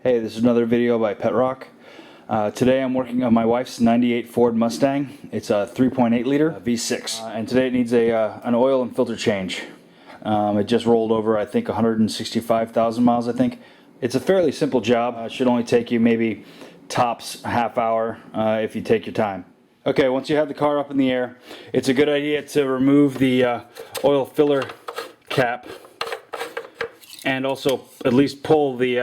Hey, this is another video by PetRock. Today I'm working on my wife's 98 Ford Mustang. It's a 3.8 liter V6 and today it needs an oil and filter change. It just rolled over, I think, 165,000 miles, I think. It's a fairly simple job. It should only take you maybe tops a half hour if you take your time. Okay, once you have the car up in the air, it's a good idea to remove the oil filler cap and also at least pull the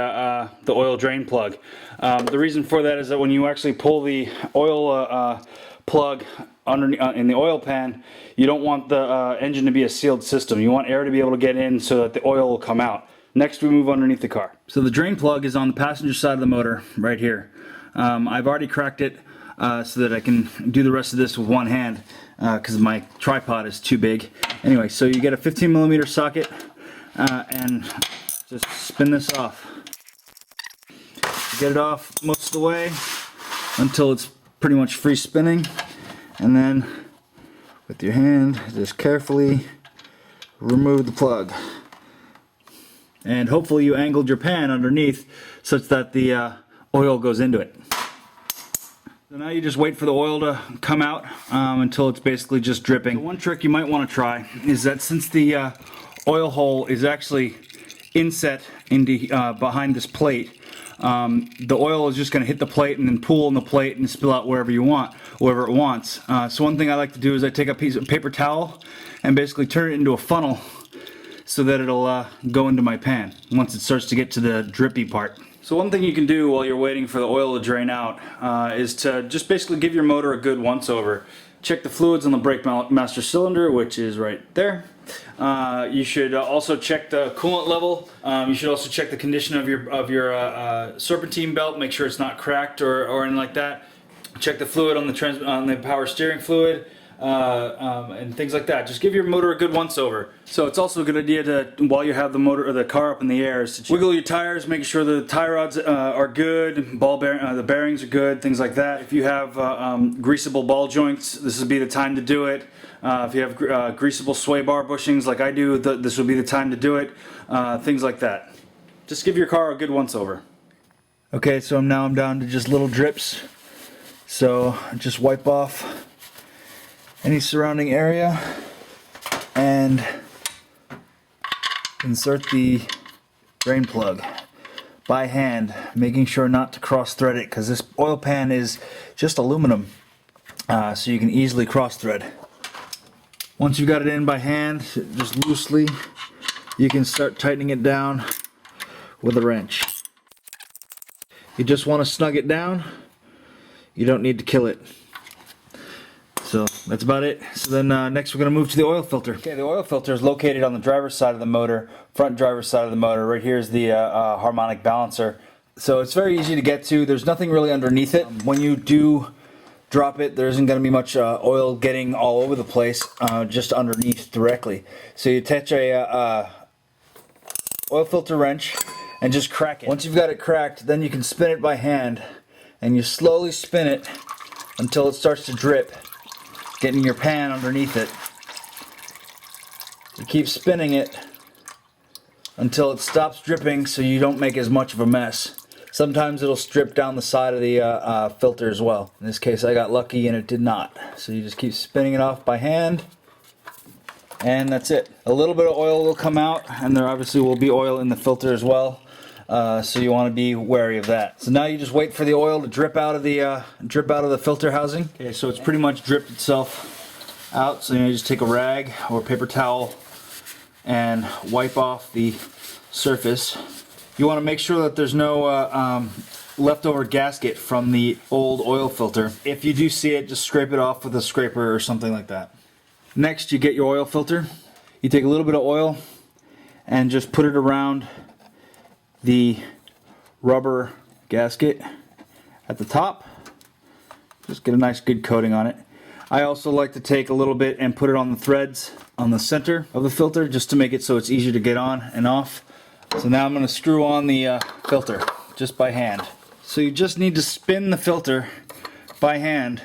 oil drain plug. The reason for that is that when you actually pull the oil plug underneath in the oil pan, you don't want the engine to be a sealed system. You want air to be able to get in so that the oil will come out. Next, we move underneath the car. So the drain plug is on the passenger side of the motor right here. I've already cracked it so that I can do the rest of this with one hand because my tripod is too big. Anyway, so you get a 15mm socket and just spin this off. Get it off most of the way until it's pretty much free spinning, and then with your hand just carefully remove the plug. And hopefully you angled your pan underneath such that the oil goes into it. So now you just wait for the oil to come out until it's basically just dripping. So one trick you might want to try is that since the oil hole is actually inset into behind this plate, the oil is just going to hit the plate and then pool in the plate and spill out wherever it wants. So one thing I like to do is I take a piece of paper towel and basically turn it into a funnel so that it'll go into my pan once it starts to get to the drippy part. So one thing you can do while you're waiting for the oil to drain out is to just basically give your motor a good once over. Check the fluids on the brake master cylinder, which is right there. You should also check the coolant level. You should also check the condition of your serpentine belt. Make sure it's not cracked or anything like that. Check the fluid on the power steering fluid and things like that. Just give your motor a good once over. So it's also a good idea to, while you have the motor or the car up in the air, is to wiggle your tires, make sure the tie rods are good, the bearings are good, things like that. If you have greasable ball joints, this would be the time to do it. If you have greasable sway bar bushings like I do, this would be the time to do it. Things like that. Just give your car a good once over. Okay, so now I'm down to just little drips. So just wipe off any surrounding area and insert the drain plug by hand, making sure not to cross thread it because this oil pan is just aluminum, so you can easily cross thread. Once you've got it in by hand, just loosely, you can start tightening it down with a wrench. You just want to snug it down. You don't need to kill it. So that's about it. So then next we're going to move to the oil filter. Okay, the oil filter is located on the driver's side of the motor, front driver's side of the motor. Right here is the harmonic balancer. So it's very easy to get to. There's nothing really underneath it. When you do drop it, there isn't going to be much oil getting all over the place, just underneath directly. So you attach a oil filter wrench and just crack it. Once you've got it cracked, then you can spin it by hand, and you slowly spin it until it starts to drip, getting your pan underneath it. You keep spinning it until it stops dripping so you don't make as much of a mess. Sometimes it'll strip down the side of the filter as well. In this case I got lucky and it did not. So you just keep spinning it off by hand, and that's it. A little bit of oil will come out, and there obviously will be oil in the filter as well. So you want to be wary of that. So now you just wait for the oil to drip out of the filter housing. Okay, so it's pretty much dripped itself out. So you just take a rag or a paper towel and wipe off the surface. You want to make sure that there's no leftover gasket from the old oil filter. If you do see it, just scrape it off with a scraper or something like that. Next, you get your oil filter. You take a little bit of oil and just put it around the rubber gasket at the top. Just get a nice good coating on it. I also like to take a little bit and put it on the threads on the center of the filter just to make it so it's easier to get on and off. So now I'm going to screw on the filter just by hand. So you just need to spin the filter by hand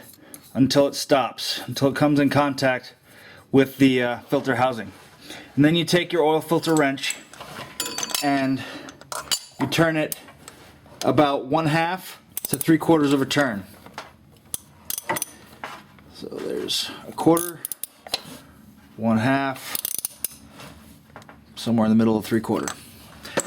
until it stops, until it comes in contact with the filter housing. And then you take your oil filter wrench and you turn it about 1/2 to 3/4 of a turn. So there's 1/4, 1/2, somewhere in the middle of 3/4.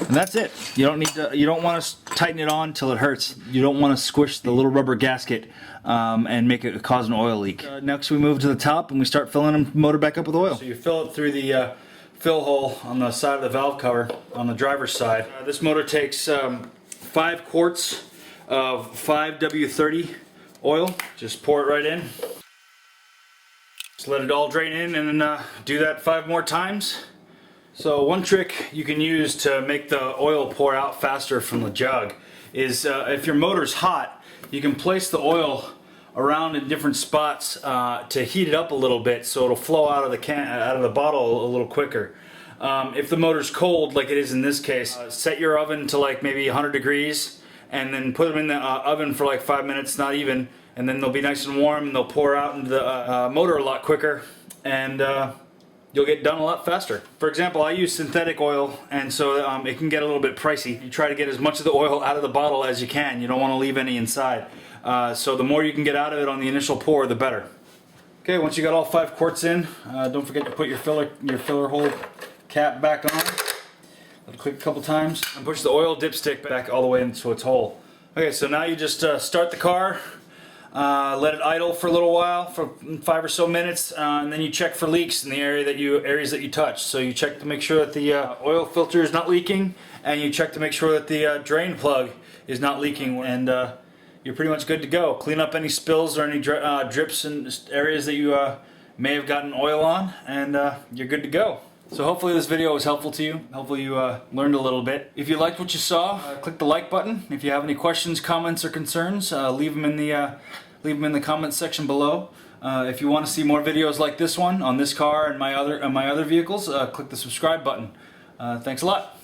And that's it. You don't need to. You don't want to tighten it on till it hurts. You don't want to squish the little rubber gasket and make it cause an oil leak. Next, we move to the top and we start filling the motor back up with oil. So you fill it through the fill hole on the side of the valve cover on the driver's side. This motor takes 5 quarts of 5W30 oil. Just pour it right in. Just let it all drain in, and then do that 5 more times. So one trick you can use to make the oil pour out faster from the jug is if your motor's hot, you can place the oil around in different spots to heat it up a little bit, so it'll flow out of the bottle a little quicker. If the motor's cold, like it is in this case, set your oven to like maybe 100 degrees, and then put them in the oven for like 5 minutes, not even, and then they'll be nice and warm, and they'll pour out into the motor a lot quicker, and you'll get done a lot faster. For example, I use synthetic oil, and so it can get a little bit pricey. You try to get as much of the oil out of the bottle as you can. You don't want to leave any inside. So the more you can get out of it on the initial pour, the better. Okay, once you got all 5 quarts in, don't forget to put your filler hole cap back on. Let it click a couple times, and push the oil dipstick back all the way into its hole. Okay, so now you just start the car. Let it idle for a little while, for 5 or so minutes, and then you check for leaks in the areas that you touch. So you check to make sure that the oil filter is not leaking, and you check to make sure that the drain plug is not leaking, and you're pretty much good to go. Clean up any spills or any drips in areas that you may have gotten oil on, and you're good to go. So hopefully this video was helpful to you. Hopefully you learned a little bit. If you liked what you saw, click the like button. If you have any questions, comments, or concerns, leave them in the comments section below. If you want to see more videos like this one on this car and my other vehicles, click the subscribe button. Thanks a lot.